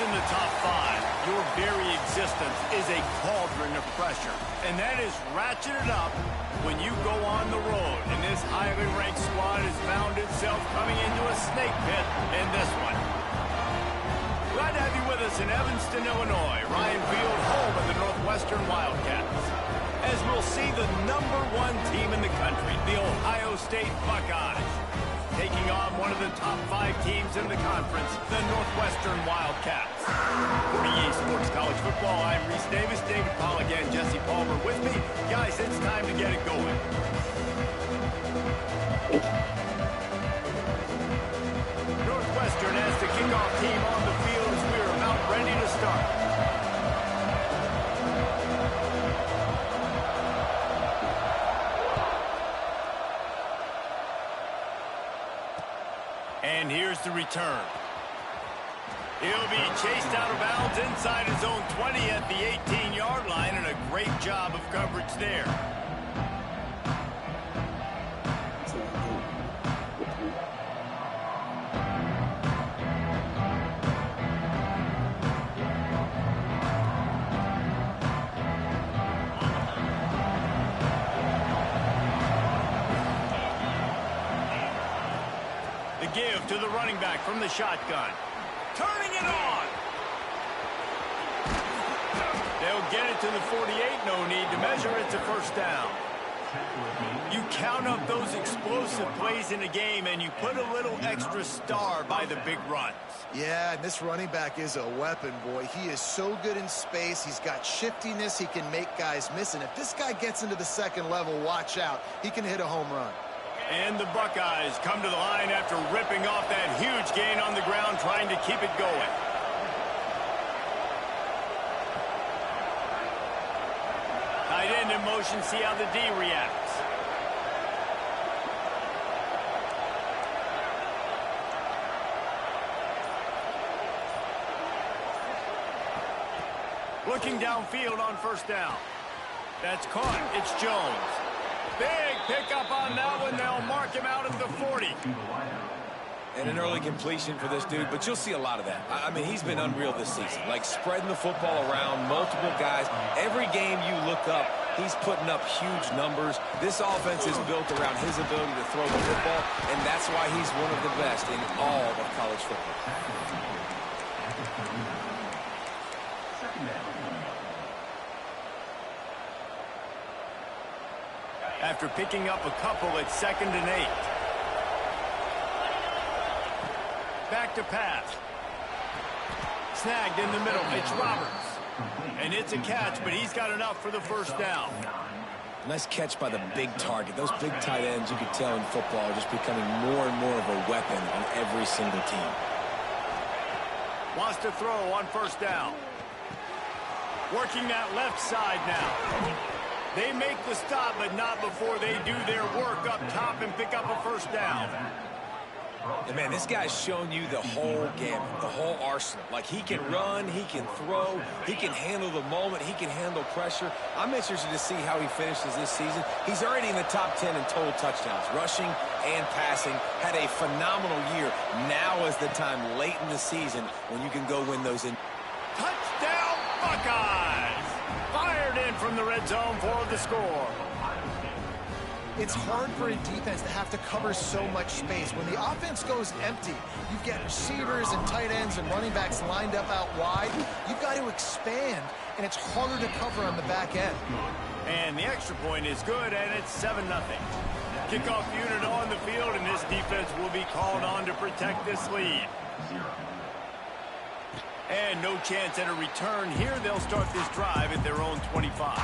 in the top 5, your very existence is a cauldron of pressure. And that is ratcheted up when you go on the road. And this highly ranked squad has found itself coming into a snake pit in this one. Glad to have you with us in Evanston, Illinois. Ryan Field, home of the Northwestern Wildcats. As we'll see the #1 team in the country, the Ohio State Buckeyes, taking on one of the top 5 teams in the conference, the Northwestern Wildcats. For EA Sports College Football, I'm Reese Davis, David Polligan, Jesse Palmer with me. Guys, it's time to get it going. Northwestern has the kickoff team on the field as we're about ready to start. And here's the return. He'll be chased out of bounds inside his own 20 at the 18-yard line, and a great job of coverage there. Give to the running back from the shotgun. Turning it on. They'll get it to the 48. No need to measure. It's a first down. You count up those explosive plays in a game, and you put a little extra star by the big runs. Yeah, and this running back is a weapon, boy. He is so good in space. He's got shiftiness. He can make guys miss. And if this guy gets into the second level, watch out. He can hit a home run. And the Buckeyes come to the line after ripping off that huge gain on the ground, trying to keep it going. Tight end in motion, see how the D reacts. Looking downfield on first down. That's caught. It's Jones. Big pickup on that one. They'll mark him out at the 40. And an early completion for this dude, but you'll see a lot of that. I mean, he's been unreal this season. Like spreading the football around, multiple guys. Every game you look up, he's putting up huge numbers. This offense is built around his ability to throw the football, and that's why he's one of the best in all of college football. After picking up a couple at 2nd and 8. Back to pass. Snagged in the middle. It's Roberts. And it's a catch, but he's got enough for the first down. Nice catch by the big target. Those big tight ends, you can tell in football, are just becoming more and more of a weapon on every single team. Wants to throw on first down. Working that left side now. They make the stop, but not before they do their work up top and pick up a first down. And man, this guy's shown you the whole gamut, the whole arsenal. Like, he can run, he can throw, he can handle the moment, he can handle pressure. I'm interested to see how he finishes this season. He's already in the top 10 in total touchdowns, rushing and passing. Had a phenomenal year. Now is the time late in the season when you can go win those in. Touchdown, Buckeyes! Fired in from the red zone for the score. It's hard for a defense to have to cover so much space. When the offense goes empty, you've got receivers and tight ends and running backs lined up out wide. You've got to expand, and it's harder to cover on the back end. And the extra point is good, and it's 7-0. Kickoff unit on the field, and this defense will be called on to protect this lead. And no chance at a return here. They'll start this drive at their own 25.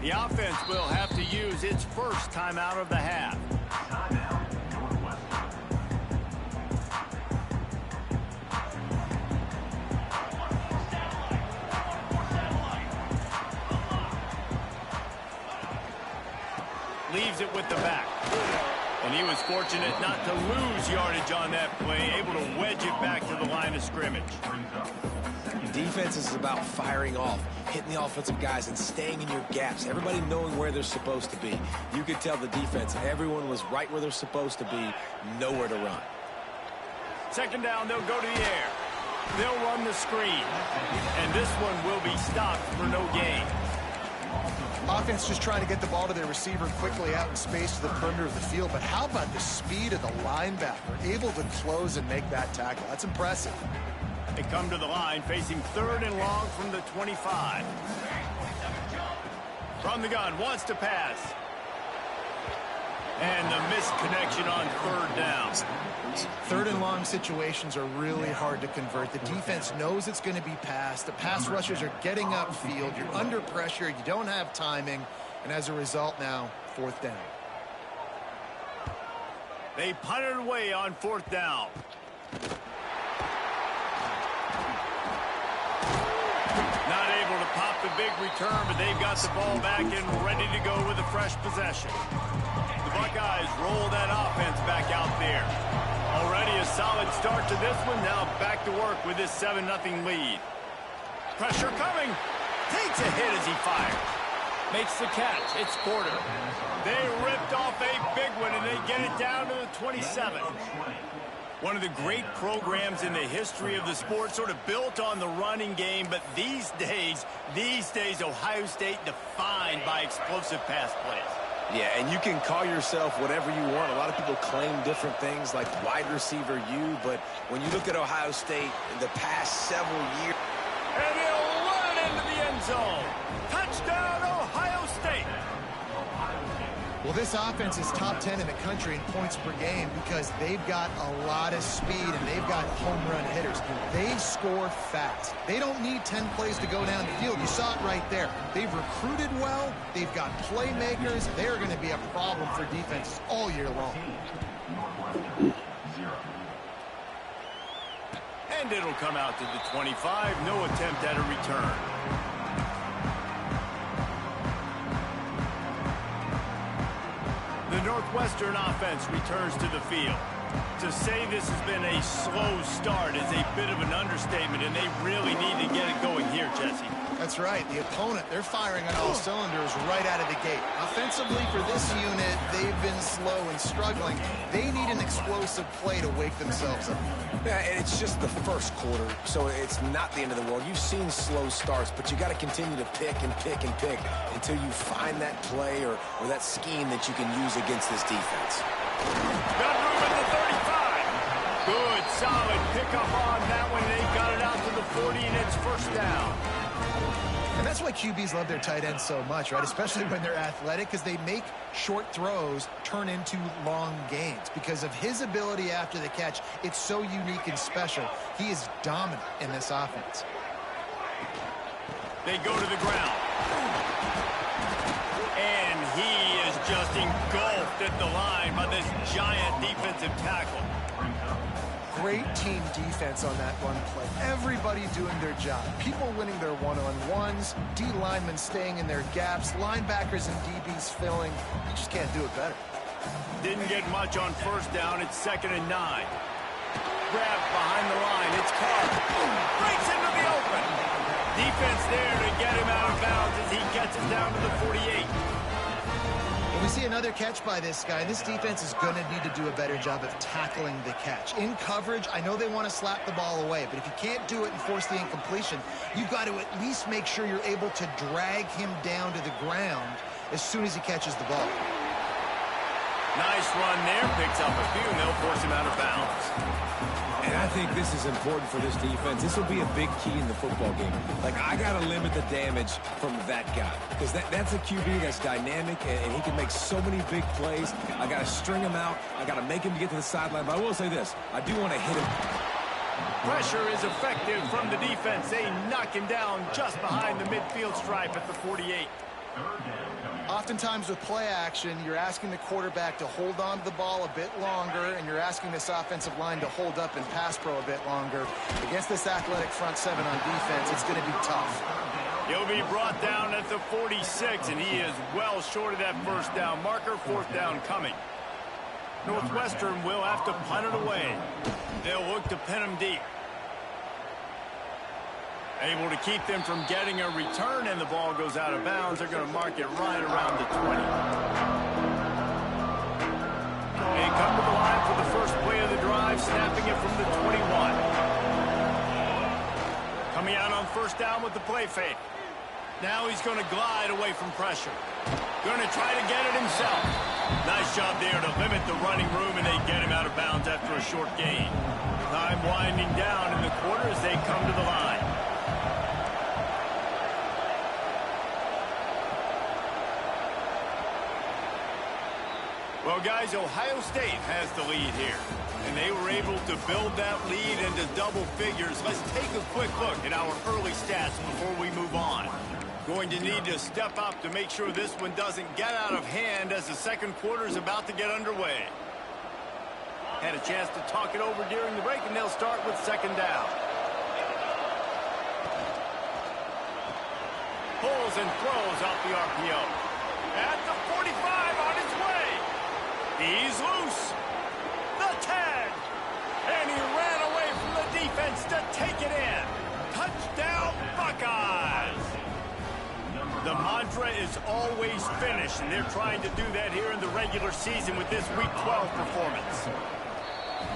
The offense will have to use its first timeout of the half. Leaves receives it with the back. And he was fortunate not to lose yardage on that play, able to wedge it back to the line of scrimmage. Defense is about firing off, hitting the offensive guys and staying in your gaps, everybody knowing where they're supposed to be. You could tell the defense, everyone was right where they're supposed to be, nowhere to run. Second down, they'll go to the air. They'll run the screen. And this one will be stopped for no gain. Offense just trying to get the ball to their receiver quickly out in space to the perimeter of the field. But how about the speed of the linebacker? Able to close and make that tackle. That's impressive. They come to the line facing 3rd and long from the 25. From the gun, wants to pass. And the missed connection on 3rd down. 3rd and long situations are really hard to convert. The defense knows it's going to be passed. The pass rushers are getting upfield. You're under pressure. You don't have timing. And as a result now, 4th down. They punted away on 4th down. Not able to pop the big return, but they've got the ball back and ready to go with a fresh possession. The Buckeyes roll that offense back out there. Already a solid start to this one. Now back to work with this 7-0 lead. Pressure coming. Takes a hit as he fires. Makes the catch. It's Porter. They ripped off a big one, and they get it down to the 27. One of the great programs in the history of the sport, sort of built on the running game, but these days, Ohio State defined by explosive pass plays. Yeah, and you can call yourself whatever you want. A lot of people claim different things like wide receiver U, but when you look at Ohio State in the past several years. And he'll run into the end zone. Touchdown, Ohio State. Well, this offense is top 10 in the country in points per game because they've got a lot of speed and they've got home run hitters. They score fast. They don't need 10 plays to go down the field. You saw it right there. They've recruited well. They've got playmakers. They're going to be a problem for defenses all year long. And it'll come out to the 25. No attempt at a return. The Northwestern offense returns to the field. To say this has been a slow start is a bit of an understatement, and they really need to get it going here, Jesse. That's right. The opponent, they're firing on all cylinders right out of the gate. Offensively for this unit, they've been slow and struggling. They need an explosive play to wake themselves up. Yeah, and it's just the first quarter, so it's not the end of the world. You've seen slow starts, but you got to continue to pick and pick and pick until you find that play or that scheme that you can use against this defense. Got room at the 35. Good, solid pickup on that one. They got it out to the 40, and it's 1st down. And that's why QBs love their tight ends so much, right? Especially when they're athletic, because they make short throws turn into long gains. Because of his ability after the catch, it's so unique and special. He is dominant in this offense. They go to the ground. And he is just engulfed at the line by this giant defensive tackle. Great team defense on that run play. Everybody doing their job. People winning their one-on-ones, D linemen staying in their gaps, linebackers and DBs filling. You just can't do it better. Didn't get much on 1st down. It's 2nd and 9. Grabbed behind the line. It's Carr. Breaks into the open. Defense there to get him out of bounds as he gets it down to the 48. When we see another catch by this guy, this defense is going to need to do a better job of tackling the catch. In coverage, I know they want to slap the ball away, but if you can't do it and force the incompletion, you've got to at least make sure you're able to drag him down to the ground as soon as he catches the ball. Nice run there. Picks up a few, and they'll force him out of bounds. And I think this is important for this defense. This will be a big key in the football game. Like, I got to limit the damage from that guy because that's a QB that's dynamic, and he can make so many big plays. I got to string him out. I got to make him to get to the sideline. But I will say this. I do want to hit him. Pressure is effective from the defense. They knock him down just behind the midfield stripe at the 48. Oftentimes with play action, you're asking the quarterback to hold on to the ball a bit longer, and you're asking this offensive line to hold up and pass pro a bit longer. Against this athletic front seven on defense, it's going to be tough. He'll be brought down at the 46, and he is well short of that first down marker. Fourth down coming. Northwestern will have to punt it away. They'll look to pin him deep. Able to keep them from getting a return, and the ball goes out of bounds. They're going to mark it right around the 20. They come to the line for the first play of the drive, snapping it from the 21. Coming out on first down with the play fake. Now he's going to glide away from pressure. Going to try to get it himself. Nice job there to limit the running room, and they get him out of bounds after a short gain. Time winding down in the quarter as they come to the line. Well, guys, Ohio State has the lead here, and they were able to build that lead into double figures. Let's take a quick look at our early stats before we move on. Going to need to step up to make sure this one doesn't get out of hand as the second quarter is about to get underway. Had a chance to talk it over during the break, and they'll start with second down. Pulls and throws off the RPO. At the 45 on his way. He's loose. The 10. And he ran away from the defense to take it in. Touchdown, Buckeyes. The mantra is always finish, and they're trying to do that here in the regular season with this Week 12 performance.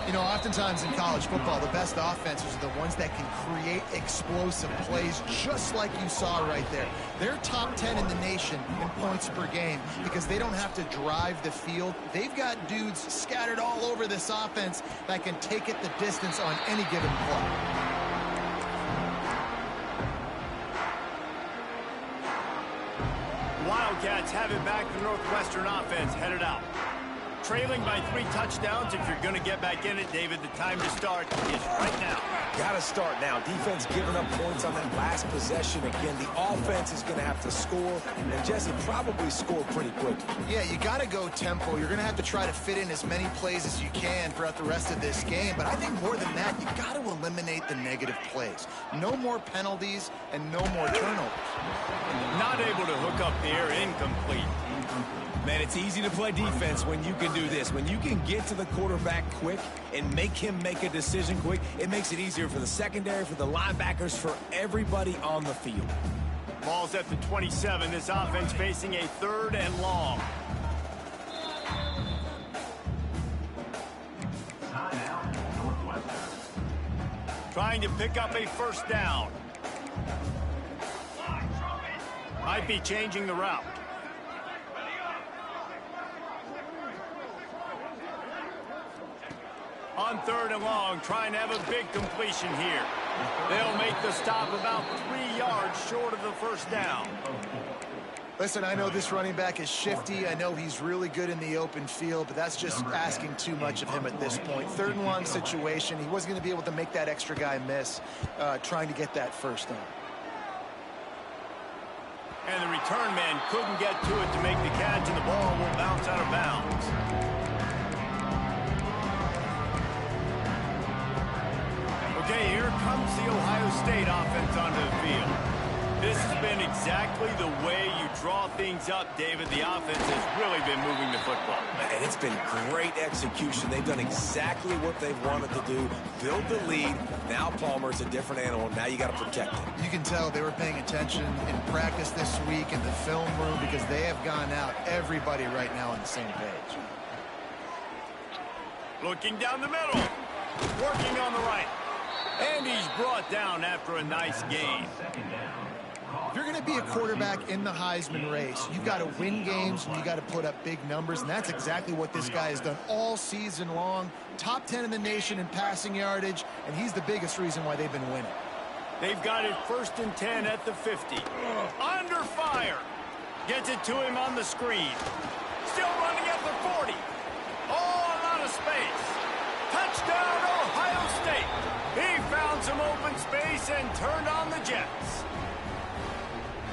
You know, oftentimes in college football, the best offenses are the ones that can create explosive plays, just like you saw right there. They're top 10 in the nation in points per game because they don't have to drive the field. They've got dudes scattered all over this offense that can take it the distance on any given play. Wildcats have it back. The Northwestern offense headed out. Trailing by 3 touchdowns. If you're going to get back in it, David, the time to start is right now. Got to start now. Defense giving up points on that last possession. Again, the offense is going to have to score, and Jesse probably score pretty quickly. Yeah, you got to go tempo. You're going to have to try to fit in as many plays as you can throughout the rest of this game. But I think more than that, you got to eliminate the negative plays. No more penalties and no more turnovers. Not able to hook up the air, incomplete. Man, it's easy to play defense when you can do this. When you can get to the quarterback quick and make him make a decision quick, it makes it easier for the secondary, for the linebackers, for everybody on the field. Ball's at the 27. This offense facing a 3rd and long. Trying to pick up a first down. Might be changing the route. On 3rd and long, trying to have a big completion here. They'll make the stop about 3 yards short of the first down. Listen, I know this running back is shifty. I know he's really good in the open field, but that's just asking too much of him at this point. 3rd and long situation. He wasn't going to be able to make that extra guy miss trying to get that first down. And the return man couldn't get to it to make the catch, and the ball will bounce out of bounds. Okay, here comes the Ohio State offense onto the field. This has been exactly the way you draw things up, David. The offense has really been moving the football. And it's been great execution. They've done exactly what they've wanted to do. Build the lead. Now Palmer's a different animal. Now you got to protect him. You can tell they were paying attention in practice this week in the film room because they have gone out, everybody right now on the same page. Looking down the middle. Working on the right. And he's brought down after a nice gain. If you're going to be a quarterback in the Heisman race, you've got to win games and you got to put up big numbers, and that's exactly what this guy has done all season long. Top 10 in the nation in passing yardage, and he's the biggest reason why they've been winning. They've got it 1st and 10 at the 50. Under fire. Gets it to him on the screen. Still running at the 40. Oh, a lot of space. Touchdown, Ohio State. He found some open space and turned on the Jets.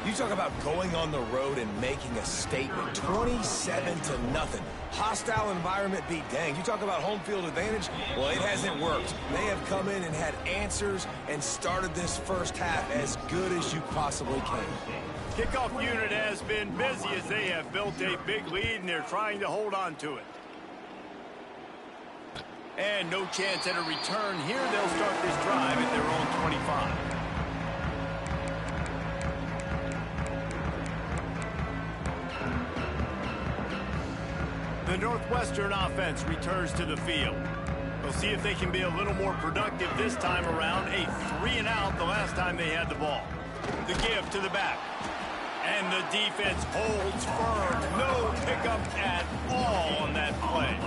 You talk about going on the road and making a statement. 27-0. Hostile environment beat dang. You talk about home field advantage. Well, it hasn't worked. They have come in and had answers and started this first half as good as you possibly can. Kickoff unit has been busy as they have built a big lead, and they're trying to hold on to it. And no chance at a return here. They'll start this drive at their own 25. The Northwestern offense returns to the field. We'll see if they can be a little more productive this time around. A 3-and-out the last time they had the ball. The give to the back. And the defense holds firm. No pickup at all on that play.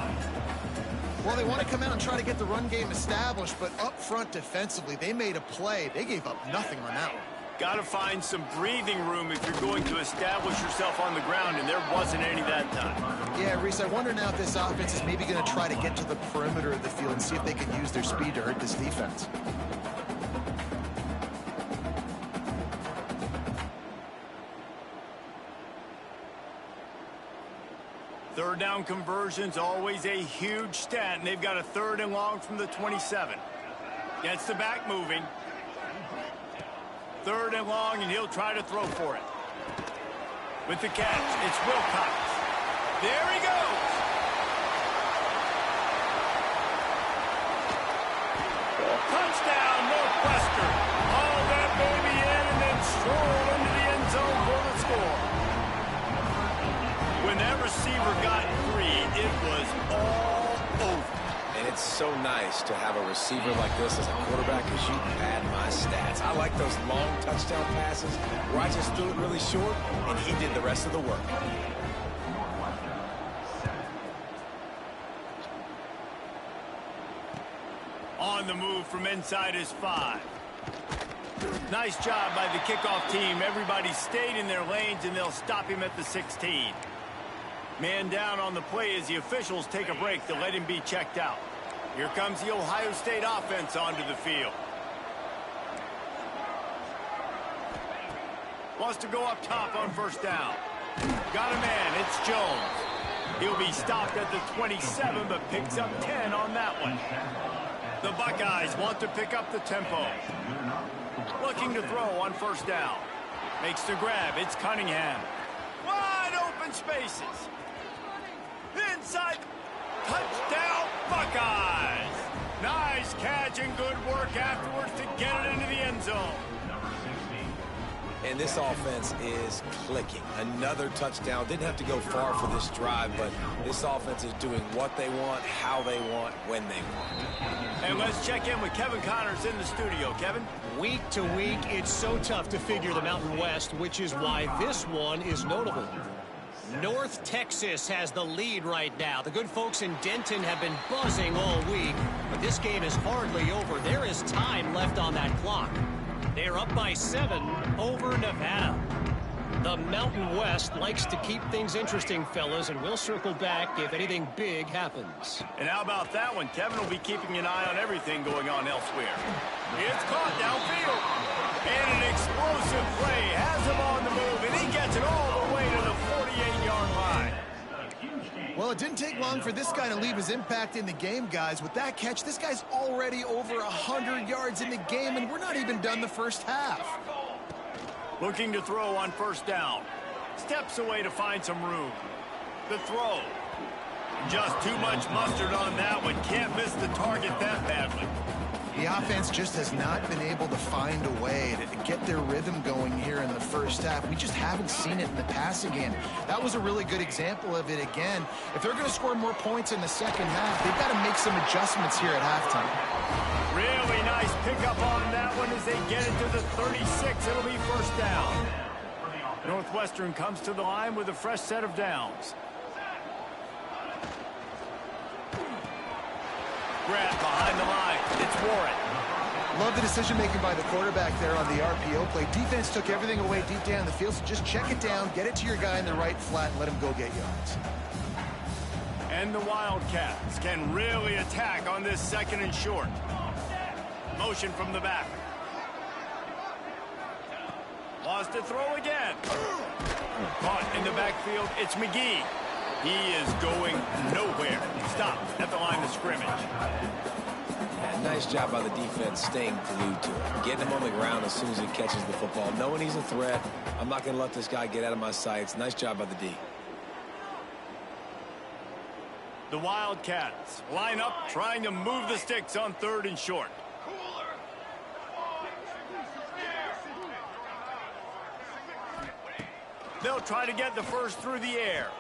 Well, they want to come out and try to get the run game established, but up front defensively, they made a play. They gave up nothing on that one. Got to find some breathing room if you're going to establish yourself on the ground, and there wasn't any that time. Yeah, Reese, I wonder now if this offense is maybe going to try to get to the perimeter of the field and see if they can use their speed to hurt this defense. Third down conversion's always a huge stat, and they've got a 3rd and long from the 27. Gets the back moving. 3rd and long, and he'll try to throw for it. With the catch, it's Wilcox. There he goes. Touchdown, Northwestern. Haul that baby in and then stroll into the end zone for the score. When that receiver got free, it was all over. And it's so nice to have a receiver like this as a quarterback because you pad my stats. I like those long touchdown passes where I just threw it really short and he did the rest of the work. On the move from inside his 5. Nice job by the kickoff team. Everybody stayed in their lanes, and they'll stop him at the 16. Man down on the play as the officials take a break to let him be checked out. Here comes the Ohio State offense onto the field. Wants to go up top on 1st down. Got a man. It's Jones. He'll be stopped at the 27, but picks up 10 on that one. The Buckeyes want to pick up the tempo. Looking to throw on 1st down. Makes the grab. It's Cunningham. Wide open spaces. Inside. Touchdown, Buckeyes. Nice catch and good work afterwards to get it into the end zone. And this offense is clicking. Another touchdown. Didn't have to go far for this drive, but this offense is doing what they want, how they want, when they want. And let's check in with Kevin Connors in the studio. Kevin? Week to week, it's so tough to figure the Mountain West, which is why this one is notable. North Texas has the lead right now. The good folks in Denton have been buzzing all week, but this game is hardly over. There is time left on that clock. They're up by 7 over Nevada. The Mountain West likes to keep things interesting, fellas, and we'll circle back if anything big happens. And how about that one? Kevin will be keeping an eye on everything going on elsewhere. It's caught downfield. And an explosive play has him on the move, and he gets it all the way to the 48-yard line. Well, it didn't take long for this guy to leave his impact in the game, guys. With that catch, this guy's already over 100 yards in the game, and we're not even done the first half. Looking to throw on 1st down. Steps away to find some room. The throw. Just too much mustard on that one. Can't miss the target that badly. The offense just has not been able to find a way to get their rhythm going here in the first half. We just haven't seen it in the passing game. That was a really good example of it again. If they're going to score more points in the second half, they've got to make some adjustments here at halftime. Really nice pickup on that one as they get it to the 36. It'll be 1st down. Northwestern comes to the line with a fresh set of downs. Grab behind the line. It's Warren. Love the decision-making by the quarterback there on the RPO play. Defense took everything away deep down the field, so just check it down, get it to your guy in the right flat, and let him go get yards. And the Wildcats can really attack on this 2nd and short. Motion from the back. Lost to throw again. Caught in the backfield, it's McGee. He is going nowhere. Stopped at the line of scrimmage. Yeah, nice job by the defense staying glued to it. Getting him on the ground as soon as he catches the football. Knowing he's a threat, I'm not going to let this guy get out of my sights. Nice job by the D. The Wildcats line up, trying to move the sticks on 3rd and short. They'll try to get the first through the air.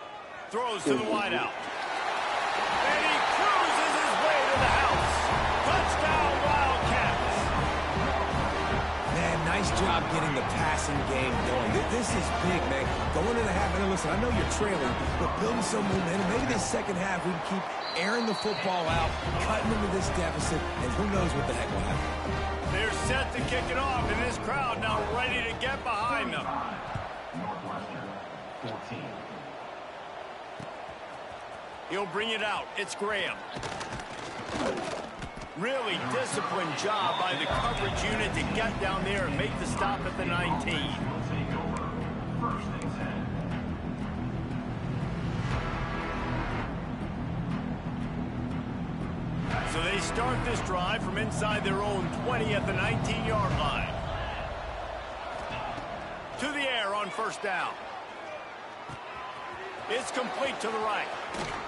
Throws to the wideout. And he cruises his way to the house. Touchdown, Wildcats. Man, nice job getting the passing game going. This is big, man. Going into the half, and listen, I know you're trailing, but building some momentum. Maybe this second half we can keep airing the football out, cutting into this deficit, and who knows what the heck will happen. They're set to kick it off, and this crowd now ready to get behind them. 14. He'll bring it out. It's Graham. Really disciplined job by the coverage unit to get down there and make the stop at the 19. So they start this drive from inside their own 20 at the 19-yard line. To the air on 1st down. It's complete to the right.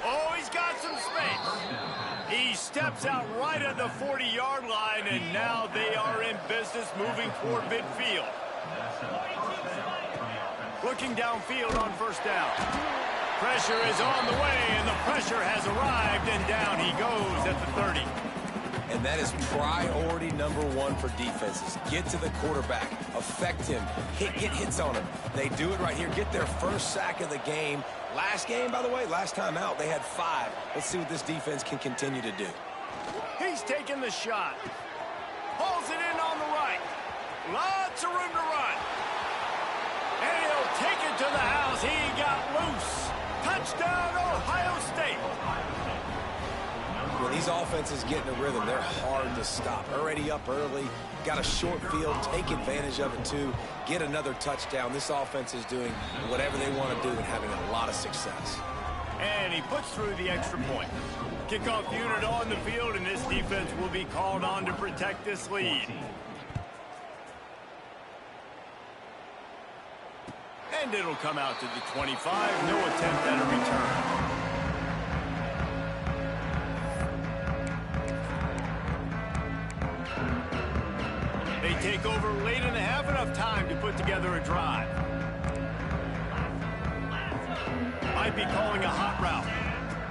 Oh, he's got some space. He steps out right at the 40-yard line, and now they are in business moving toward midfield. Looking downfield on 1st down. Pressure is on the way, and the pressure has arrived, and down he goes at the 30. And that is priority #1 for defenses. Get to the quarterback. Affect him. Get hits on him. They do it right here. Get their first sack of the game. Last game, by the way, last time out, they had 5. Let's see what this defense can continue to do. He's taking the shot. Pulls it in on the right. Lots of room to run. And he'll take it to the house. He got loose. Touchdown, Ohio State. When these offenses get in a rhythm, they're hard to stop. Already up early, got a short field, take advantage of it too, get another touchdown. This offense is doing whatever they want to do and having a lot of success. And he puts through the extra point. Kickoff unit on the field, and this defense will be called on to protect this lead. And it'll come out to the 25. No attempt at a return. They take over late in the half, enough time to put together a drive. Might be calling a hot route.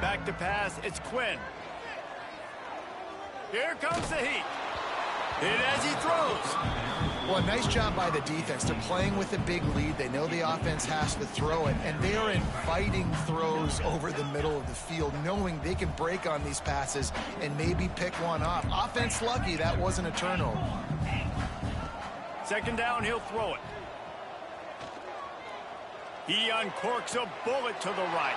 Back to pass, it's Quinn. Here comes the heat. Hit as he throws. Well, nice job by the defense. They're playing with a big lead. They know the offense has to throw it, and they are inviting throws over the middle of the field, knowing they can break on these passes and maybe pick one off. Offense lucky that wasn't a turnover. 2nd down, he'll throw it. He uncorks a bullet to the right.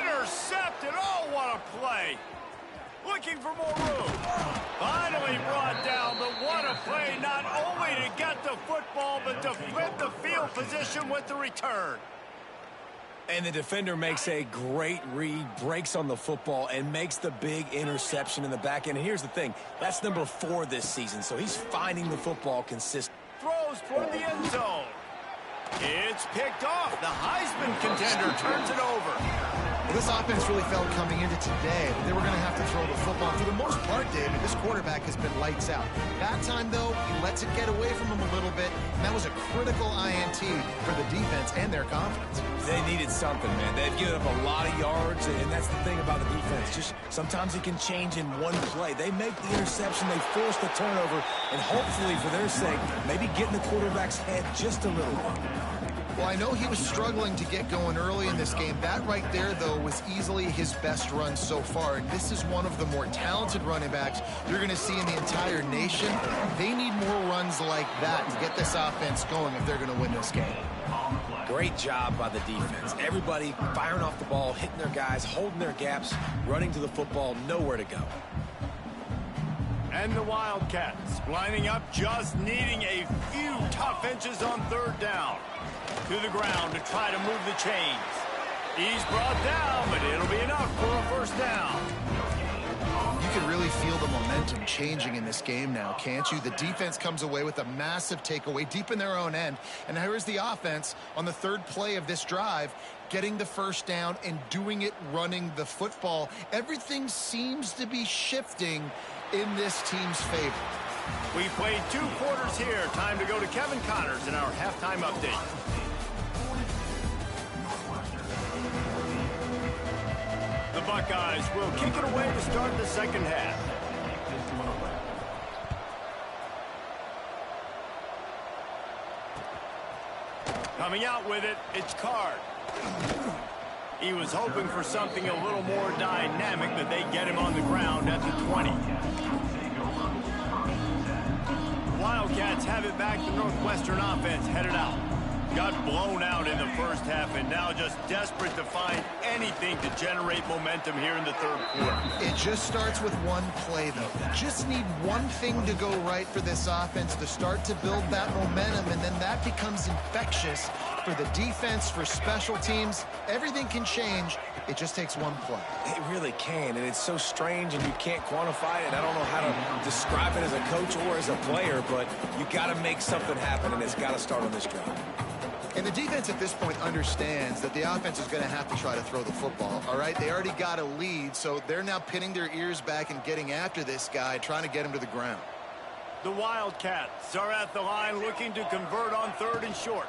Intercepted. Oh, what a play. Looking for more room. Finally brought down, but what a play, not only to get the football, but to flip the field position with the return. And the defender makes a great read, breaks on the football, and makes the big interception in the back end. And here's the thing, that's #4 this season, so he's finding the football consistent. Throws toward the end zone. It's picked off. The Heisman contender turns it over. Well, this offense really felt coming into today that they were going to have to throw the football. For the most part, David, this quarterback has been lights out. That time, though, he lets it get away from him a little bit, and that was a critical INT for the defense and their confidence. They needed something, man. They've given up a lot of yards, and that's the thing about the defense. Just sometimes it can change in one play. They make the interception, they force the turnover, and hopefully, for their sake, maybe get in the quarterback's head just a little bit. Well, I know he was struggling to get going early in this game. That right there, though, was easily his best run so far. And this is one of the more talented running backs you're going to see in the entire nation. They need more runs like that to get this offense going if they're going to win this game. Great job by the defense. Everybody firing off the ball, hitting their guys, holding their gaps, running to the football, nowhere to go. And the Wildcats lining up, just needing a few tough inches on third down. To the ground to try to move the chains. He's brought down, but it'll be enough for a first down. You can really feel the momentum changing in this game now, can't you? The defense comes away with a massive takeaway deep in their own end. And here's the offense on the third play of this drive, getting the first down and doing it running the football. Everything seems to be shifting in this team's favor. We played 2 quarters here. Time to go to Kevin Connors in our halftime update. The Buckeyes will kick it away to start the second half. Coming out with it, it's Card. He was hoping for something a little more dynamic, but they get him on the ground at the 20. Wildcats have it back. The Northwestern offense headed out. Got blown out in the first half and now just desperate to find anything to generate momentum here in the third quarter. It just starts with one play, though. Just need one thing to go right for this offense to start to build that momentum, and then that becomes infectious for the defense, for special teams. Everything can change. It just takes one play. It really can, and it's so strange, and you can't quantify it. I don't know how to describe it as a coach or as a player, but you got to make something happen, and it's got to start on this drive. And the defense at this point understands that the offense is going to have to try to throw the football, all right? They already got a lead, so they're now pinning their ears back and getting after this guy, trying to get him to the ground. The Wildcats are at the line looking to convert on third and short.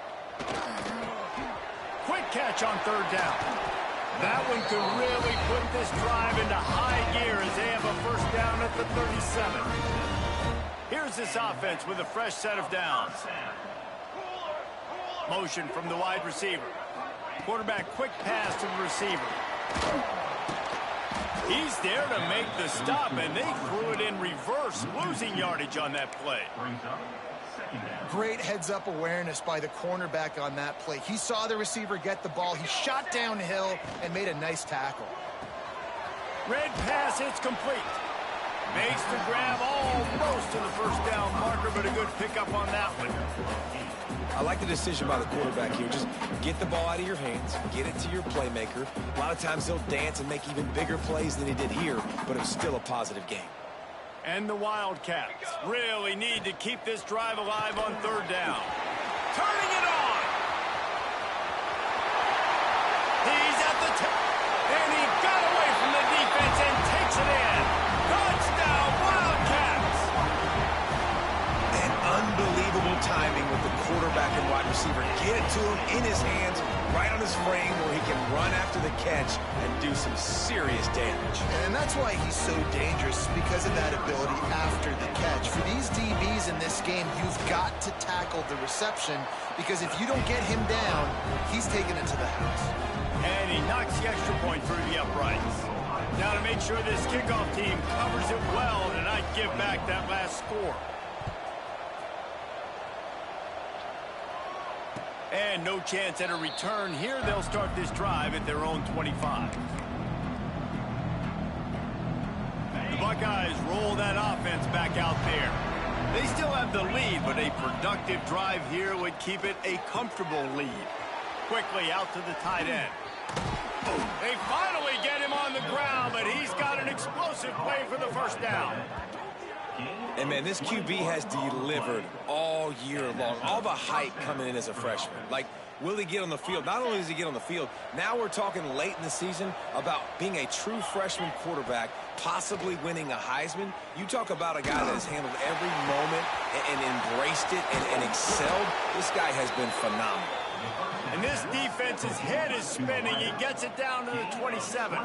Quick catch on third down. That one could really put this drive into high gear as they have a first down at the 37. Here's this offense with a fresh set of downs. Motion from the wide receiver. Quarterback quick pass to the receiver. He's there to make the stop, and they threw it in reverse, losing yardage on that play. Great heads-up awareness by the cornerback on that play. He saw the receiver get the ball. He shot downhill and made a nice tackle. Red pass, it's complete. Makes the grab almost to the first down marker, but a good pickup on that one. I like the decision by the quarterback here. Just get the ball out of your hands, get it to your playmaker. A lot of times they'll dance and make even bigger plays than he did here, but it was still a positive game. And the Wildcats really need to keep this drive alive on third down. Turning it on. He's at the top. And he got away from the defense and takes it in. Touchdown, Wildcats. And unbelievable timing with the quarterback and wide receiver. Get it to him in his hands, right on his frame where he can run after the catch and do some serious damage. And that's why he's so dangerous, because of that ability after the catch. For these DBs in this game, you've got to tackle the reception, because if you don't get him down, he's taking it to the house. And he knocks the extra point through the uprights. Now to make sure this kickoff team covers it well to not give back that last score. And no chance at a return here. They'll start this drive at their own 25. The Buckeyes roll that offense back out there. They still have the lead, but a productive drive here would keep it a comfortable lead. Quickly out to the tight end. They finally get him on the ground, but he's got an explosive play for the first down. And, man, this QB has delivered all year long. All the hype coming in as a freshman. Like, will he get on the field? Not only does he get on the field, now we're talking late in the season about being a true freshman quarterback, possibly winning a Heisman. You talk about a guy that has handled every moment and embraced it and excelled. This guy has been phenomenal. And this defense's head is spinning. He gets it down to the 27.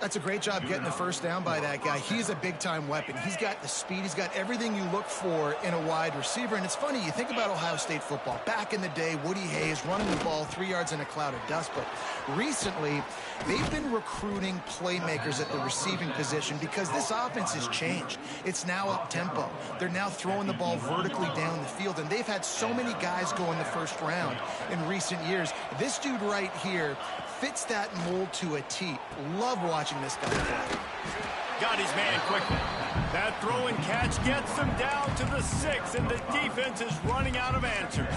That's a great job getting the first down by that guy. He's a big-time weapon. He's got the speed. He's got everything you look for in a wide receiver. And it's funny, you think about Ohio State football. Back in the day, Woody Hayes running the ball 3 yards in a cloud of dust. But recently, they've been recruiting playmakers at the receiving position because this offense has changed. It's now up-tempo. They're now throwing the ball vertically down the field. And they've had so many guys go in the first round in recent years. This dude right here fits that mold to a T. Love watching this guy play. Got his man quickly. That throw and catch gets them down to the 6, and the defense is running out of answers.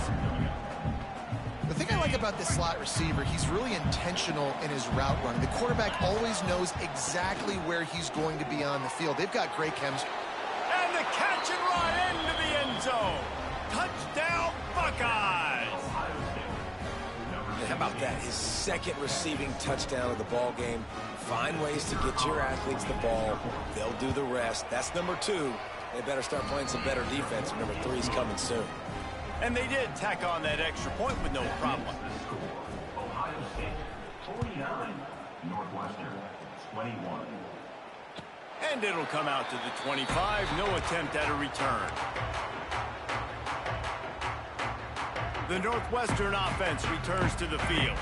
The thing I like about this slot receiver, he's really intentional in his route running. The quarterback always knows exactly where he's going to be on the field. They've got great chemistry. And the catch and run into the end zone. Touchdown, Buckeyes! How about that? His second receiving touchdown of the ball game. Find ways to get your athletes the ball. They'll do the rest. That's number 2. They better start playing some better defense. Number 3 is coming soon. And they did tack on that extra point with no problem. Ohio State 49, Northwestern 21. And it'll come out to the 25. No attempt at a return. The Northwestern offense returns to the field.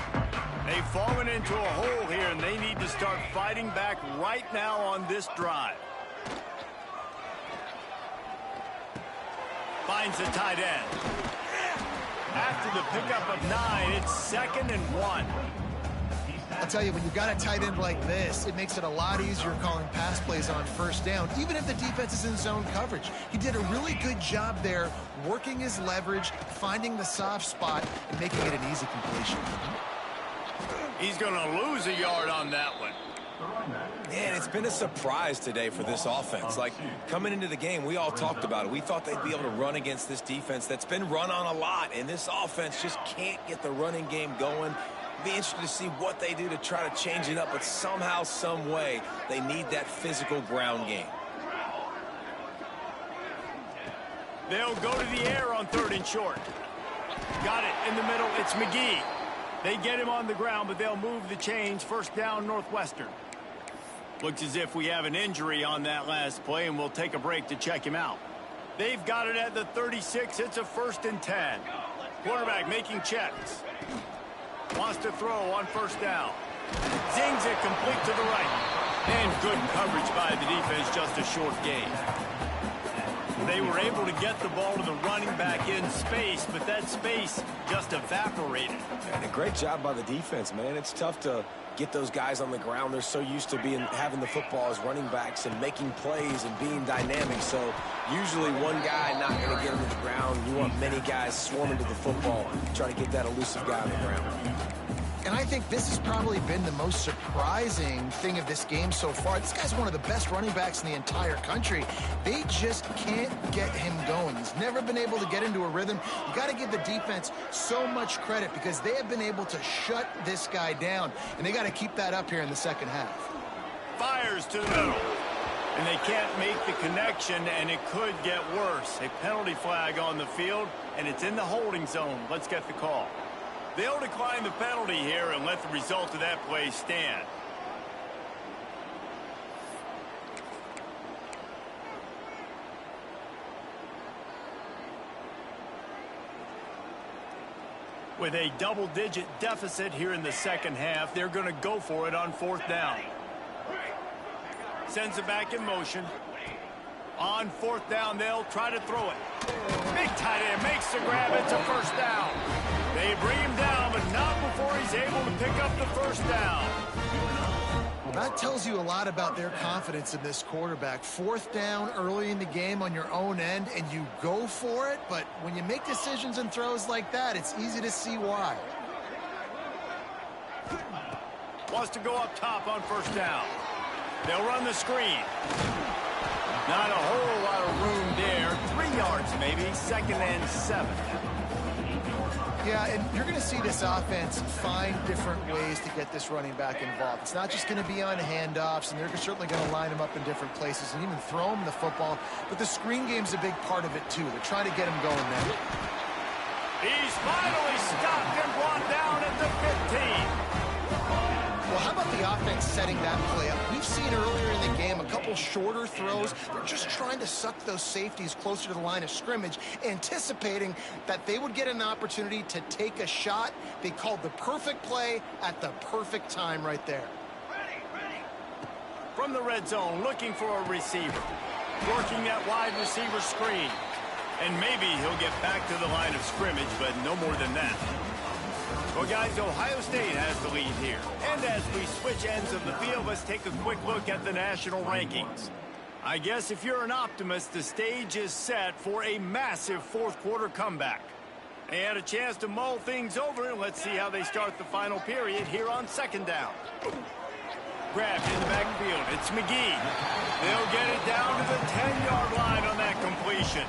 They've fallen into a hole here, and they need to start fighting back right now on this drive. Finds the tight end. After the pickup of 9, it's 2nd and 1. I'll tell you, when you've got a tight end like this, it makes it a lot easier calling pass plays on first down, even if the defense is in zone coverage. He did a really good job there, working his leverage, finding the soft spot, and making it an easy completion. He's going to lose a yard on that one. Man, it's been a surprise today for this offense. Like, coming into the game, we all talked about it. We thought they'd be able to run against this defense that's been run on a lot, and this offense just can't get the running game going. Be interested to see what they do to try to change it up, but somehow, some way, they need that physical ground game. They'll go to the air on 3rd and short. Got it in the middle. It's McGee. They get him on the ground, but they'll move the chains. 1st down, Northwestern. Looks as if we have an injury on that last play, and we'll take a break to check him out. They've got it at the 36. It's a 1st and 10. Quarterback making checks. Wants to throw on 1st down. Zings it complete to the right. And good coverage by the defense, just a short gain. They were able to get the ball to the running back in space, but that space just evaporated. And a great job by the defense, man. It's tough to get those guys on the ground. They're so used to having the football as running backs and making plays and being dynamic. So usually one guy not going to get them to the ground. You want many guys swarming to the football, trying to get that elusive guy on the ground. And I think this has probably been the most surprising thing of this game so far. This guy's one of the best running backs in the entire country. They just can't get him going. He's never been able to get into a rhythm. You got to give the defense so much credit because they have been able to shut this guy down, and they got to keep that up here in the second half. Fires to the middle. And they can't make the connection, and it could get worse. A penalty flag on the field, and it's in the holding zone. Let's get the call. They'll decline the penalty here and let the result of that play stand. With a double-digit deficit here in the second half, they're going to go for it on 4th down. Sends it back in motion. On 4th down, they'll try to throw it. Big tight end makes the grab. It's a 1st down. They bring him down, but not before he's able to pick up the 1st down. Well, that tells you a lot about their confidence in this quarterback. 4th down early in the game on your own end, and you go for it. But when you make decisions and throws like that, it's easy to see why. Wants to go up top on 1st down. They'll run the screen. Not a whole lot of room there. 3 yards maybe. 2nd and 7. Yeah, and you're going to see this offense find different ways to get this running back involved. It's not just going to be on handoffs, and they're certainly going to line him up in different places and even throw him the football. But the screen game's a big part of it, too. They're trying to get him going now. He's finally stopped and brought down at the 15. Well, how about the offense setting that play up? We've seen earlier in the game a couple shorter throws. They're just trying to suck those safeties closer to the line of scrimmage, anticipating that they would get an opportunity to take a shot. They called the perfect play at the perfect time right there. From the red zone, looking for a receiver. Working that wide receiver screen. And maybe he'll get back to the line of scrimmage, but no more than that. Well, guys, Ohio State has the lead here. And as we switch ends of the field, let's take a quick look at the national rankings. I guess if you're an optimist, the stage is set for a massive fourth-quarter comeback. They had a chance to mull things over, and let's see how they start the final period here on second down. Grabbed in the backfield. It's McGee. They'll get it down to the 10-yard line on that completion.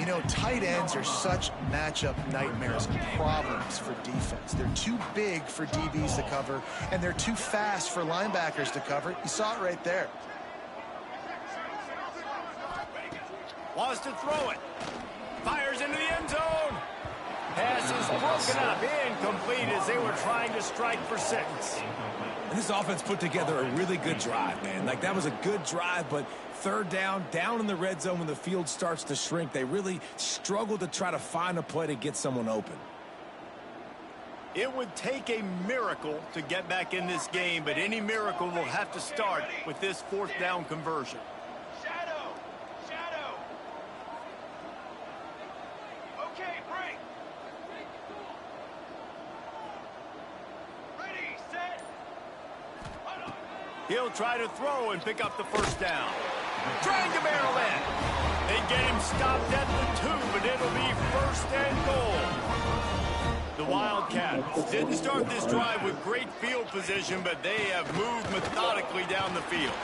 You know, tight ends are such matchup nightmares and problems for defense. They're too big for DBs to cover, and they're too fast for linebackers to cover. You saw it right there. Wants to throw it. Fires into the end zone. Pass is broken up. Incomplete as they were trying to strike for 6. And this offense put together a really good drive, man. Like, that was a good drive, but third down in the red zone when the field starts to shrink, they really struggle to try to find a play to get someone open. It would take a miracle to get back in this game, but any miracle will have to start with this fourth down conversion. Shadow. Okay, break. Ready, set. He'll try to throw and pick up the first down. Trying to barrel in. They get him stopped at the 2, but it'll be first and goal. The Wildcats didn't start this drive with great field position, but they have moved methodically down the field.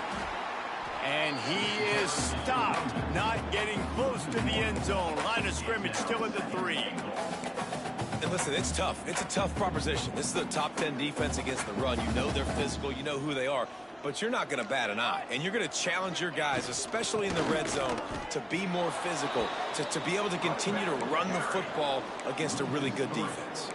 And he is stopped, not getting close to the end zone. Line of scrimmage still at the 3. And listen, it's tough. It's a tough proposition. This is a top 10 defense against the run. You know they're physical. You know who they are. But you're not going to bat an eye. And you're going to challenge your guys, especially in the red zone, to be more physical, to be able to continue to run the football against a really good defense.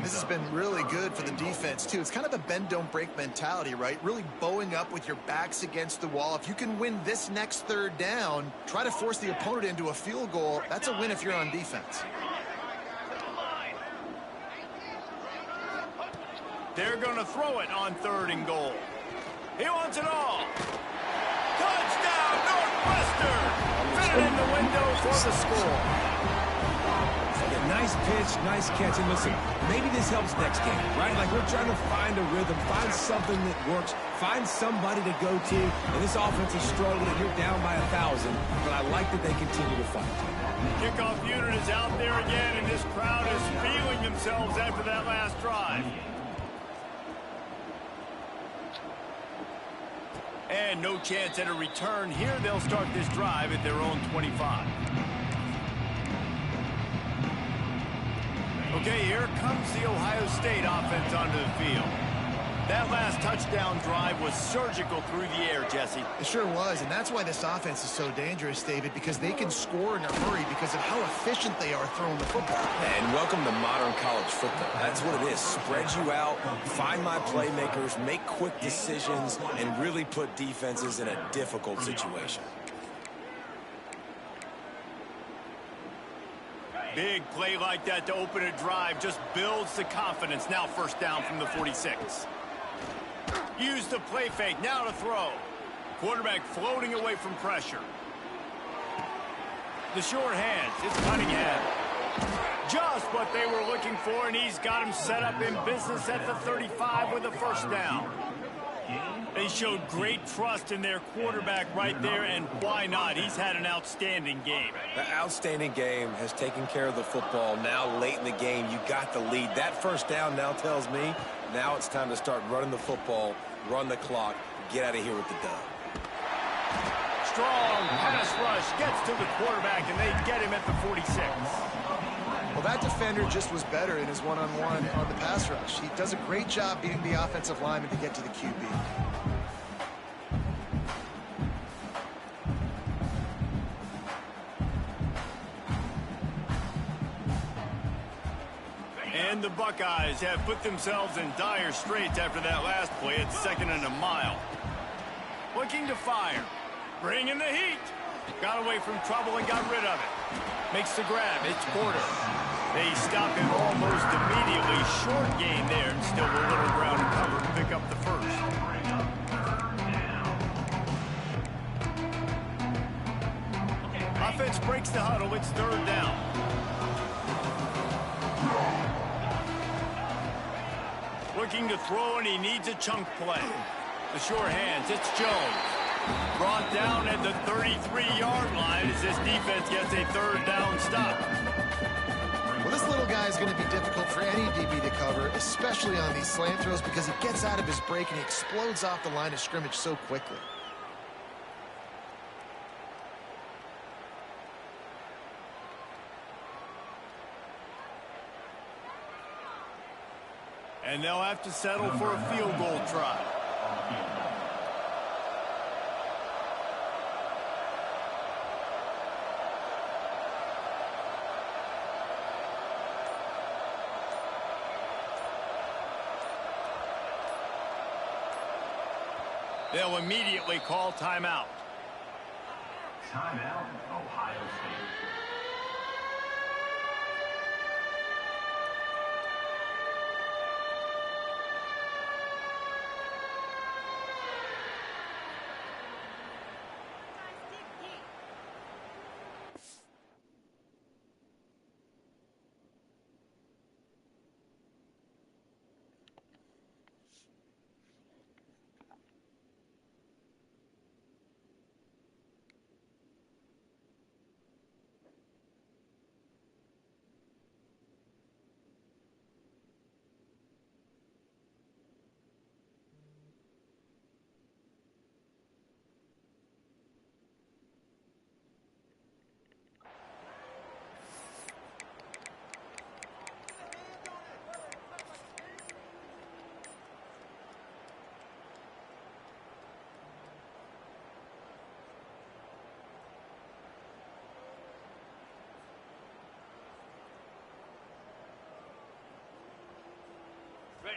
This has been really good for the defense, too. It's kind of a bend-don't-break mentality, right? Really bowing up with your backs against the wall. If you can win this next third down, try to force the opponent into a field goal. That's a win if you're on defense. They're going to throw it on 3rd and goal. He wants it all. Touchdown, Northwestern! Fit it in the window for the score. Yeah, nice pitch, nice catch. And listen, maybe this helps next game, right? Like, we're trying to find a rhythm, find something that works, find somebody to go to. And this offense is struggling. You're down by 1,000, but I like that they continue to fight. Kickoff unit is out there again, and this crowd is feeling themselves after that last drive. And no chance at a return here. They'll start this drive at their own 25. Okay, here comes the Ohio State offense onto the field. That last touchdown drive was surgical through the air, Jesse. It sure was, and that's why this offense is so dangerous, David, because they can score in a hurry because of how efficient they are throwing the football. And welcome to modern college football. That's what it is. Spread you out, find my playmakers, make quick decisions, and really put defenses in a difficult situation. Big play like that to open a drive just builds the confidence. Now first down from the 46. Use the play fake, now to throw. Quarterback floating away from pressure. The short hands, it's Cunningham. Just what they were looking for, and he's got him set up in business at the 35 with a first down. They showed great trust in their quarterback right there, and why not? He's had an outstanding game. The outstanding game has taken care of the football. Now late in the game, you got the lead. That first down now tells me now it's time to start running the football, run the clock, get out of here with the dub. Strong pass rush gets to the quarterback, and they get him at the 46. Well, that defender just was better in his one-on-one on the pass rush. He does a great job beating the offensive lineman to get to the QB. And the Buckeyes have put themselves in dire straits after that last play at 2nd and a mile. Looking to fire. Bringing the heat. Got away from trouble and got rid of it. Makes the grab. It's Porter. They stop him almost immediately. Short gain there, and still a little ground to cover to pick up the first. Offense breaks the huddle. It's 3rd down. Looking to throw, and he needs a chunk play. The short hands, it's Jones. Brought down at the 33-yard line as this defense gets a third down stop. Well, this little guy is going to be difficult for any DB to cover, especially on these slant throws, because he gets out of his break and he explodes off the line of scrimmage so quickly. And they'll have to settle for a field goal try. They'll immediately call timeout. Timeout, Ohio State.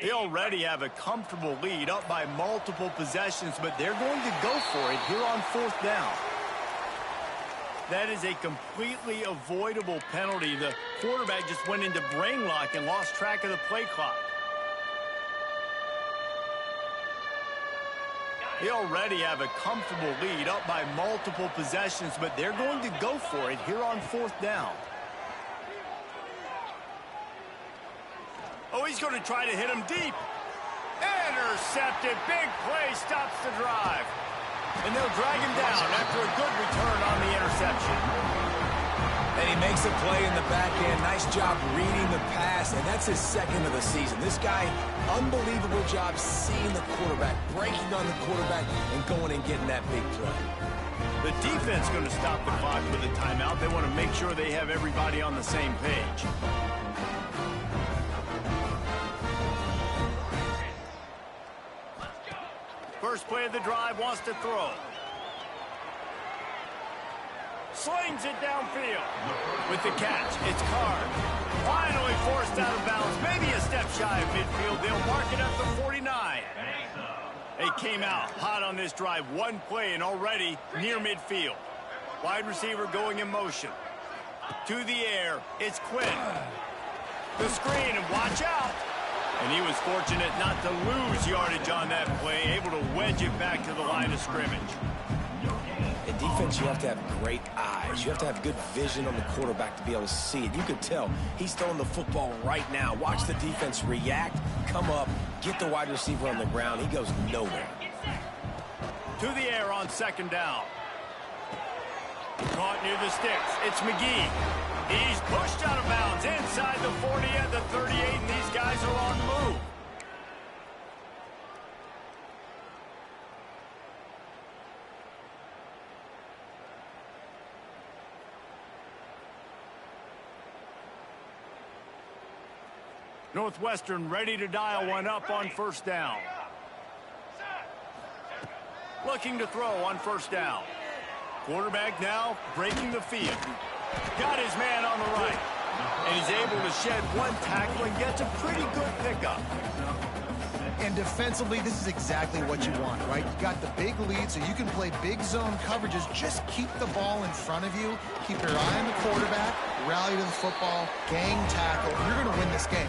They already have a comfortable lead up by multiple possessions, but they're going to go for it here on fourth down. That is a completely avoidable penalty. The quarterback just went into brain lock and lost track of the play clock. They already have a comfortable lead up by multiple possessions, but they're going to go for it here on fourth down. Oh, he's going to try to hit him deep. Intercepted. Big play stops the drive. And they'll drag him down after a good return on the interception. And he makes a play in the back end. Nice job reading the pass, and that's his second of the season. This guy, unbelievable job seeing the quarterback, breaking on the quarterback, and going and getting that big play. The defense going to stop the clock with a timeout. They want to make sure they have everybody on the same page. First play of the drive, wants to throw. Slings it downfield. With the catch, it's Card. Finally forced out of bounds. Maybe a step shy of midfield. They'll mark it at the 49. They came out hot on this drive. One play and already near midfield. Wide receiver going in motion. To the air, it's Quinn. The screen, and watch out. And he was fortunate not to lose yardage on that play, able to wedge it back to the line of scrimmage. In defense, you have to have great eyes. You have to have good vision on the quarterback to be able to see it. You could tell he's throwing the football right now. Watch the defense react, come up, get the wide receiver on the ground. He goes nowhere. To the air on second down. Caught near the sticks. It's McGee. He's pushed out of bounds inside the 40 at the 38, and these guys are on the move. Northwestern ready to dial one up on first down. Looking to throw on first down. Quarterback now breaking the field. Got his man on the right. And he's able to shed one tackle and gets a pretty good pickup. And defensively, this is exactly what you want, right? You got the big lead, so you can play big zone coverages. Just keep the ball in front of you. Keep your eye on the quarterback. Rally to the football. Gang tackle. You're going to win this game.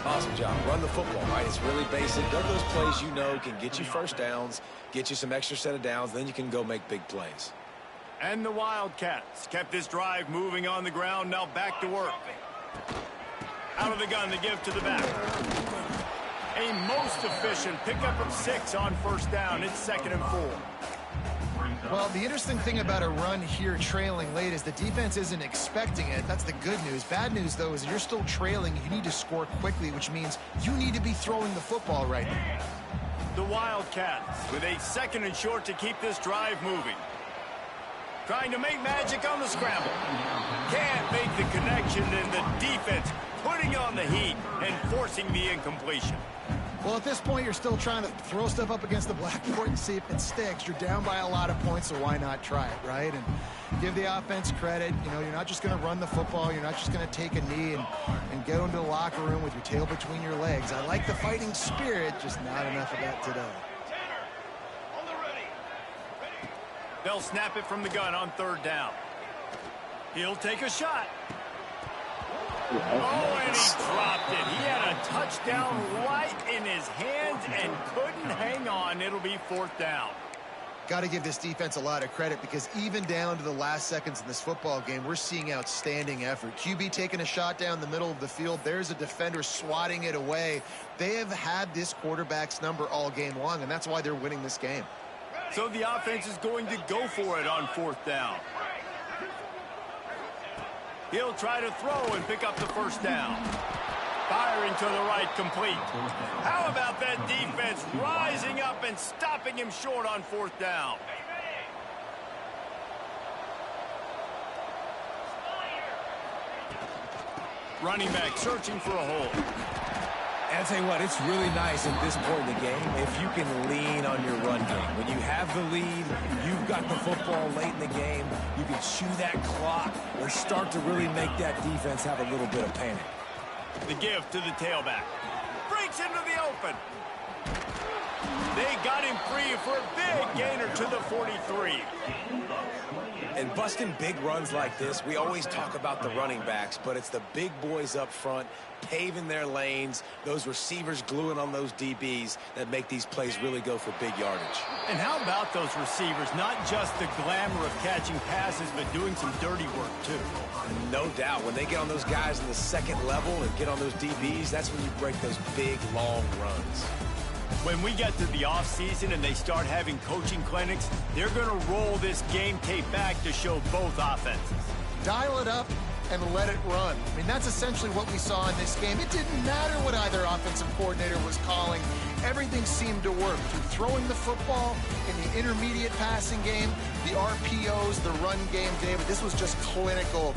Awesome job. Run the football, right? It's really basic. They're those plays you know can get you first downs, get you some extra set of downs, then you can go make big plays. And the Wildcats kept this drive moving on the ground. Now back to work. Out of the gun, the give to the back. A most efficient pickup of 6 on first down. It's 2nd and 4. Well, the interesting thing about a run here trailing late is the defense isn't expecting it. That's the good news. Bad news, though, is you're still trailing. You need to score quickly, which means you need to be throwing the football right now. The Wildcats with a 2nd and short to keep this drive moving. Trying to make magic on the scramble. Can't make the connection, and the defense putting on the heat and forcing the incompletion. Well, at this point, you're still trying to throw stuff up against the blackboard and see if it sticks. You're down by a lot of points, so why not try it, right? And give the offense credit. You know, you're not just going to run the football. You're not just going to take a knee and go into the locker room with your tail between your legs. I like the fighting spirit, just not enough of that today. They'll snap it from the gun on 3rd down. He'll take a shot. Oh, and he dropped it. He had a touchdown right in his hands and couldn't hang on. It'll be 4th down. Got to give this defense a lot of credit because even down to the last seconds in this football game, we're seeing outstanding effort. QB taking a shot down the middle of the field. There's a defender swatting it away. They have had this quarterback's number all game long, and that's why they're winning this game. So the offense is going to go for it on 4th down. He'll try to throw and pick up the 1st down. Firing to the right, complete. How about that defense rising up and stopping him short on 4th down? Running back searching for a hole. And I'll tell you what, it's really nice at this point in the game if you can lean on your run game. When you have the lead, you've got the football late in the game, you can chew that clock or start to really make that defense have a little bit of panic. The give to the tailback. Breaks into the open. They got him free for a big gainer to the 43. And busting big runs like this, we always talk about the running backs, but it's the big boys up front paving their lanes, those receivers gluing on those DBs that make these plays really go for big yardage. And how about those receivers? Not just the glamour of catching passes, but doing some dirty work too. No doubt. When they get on those guys in the 2nd level and get on those DBs, that's when you break those big, long runs. When we get to the offseason and they start having coaching clinics, they're going to roll this game tape back to show both offenses. Dial it up and let it run. I mean, that's essentially what we saw in this game. It didn't matter what either offensive coordinator was calling. Everything seemed to work. Through throwing the football in the intermediate passing game, the RPOs, the run game, David, this was just clinical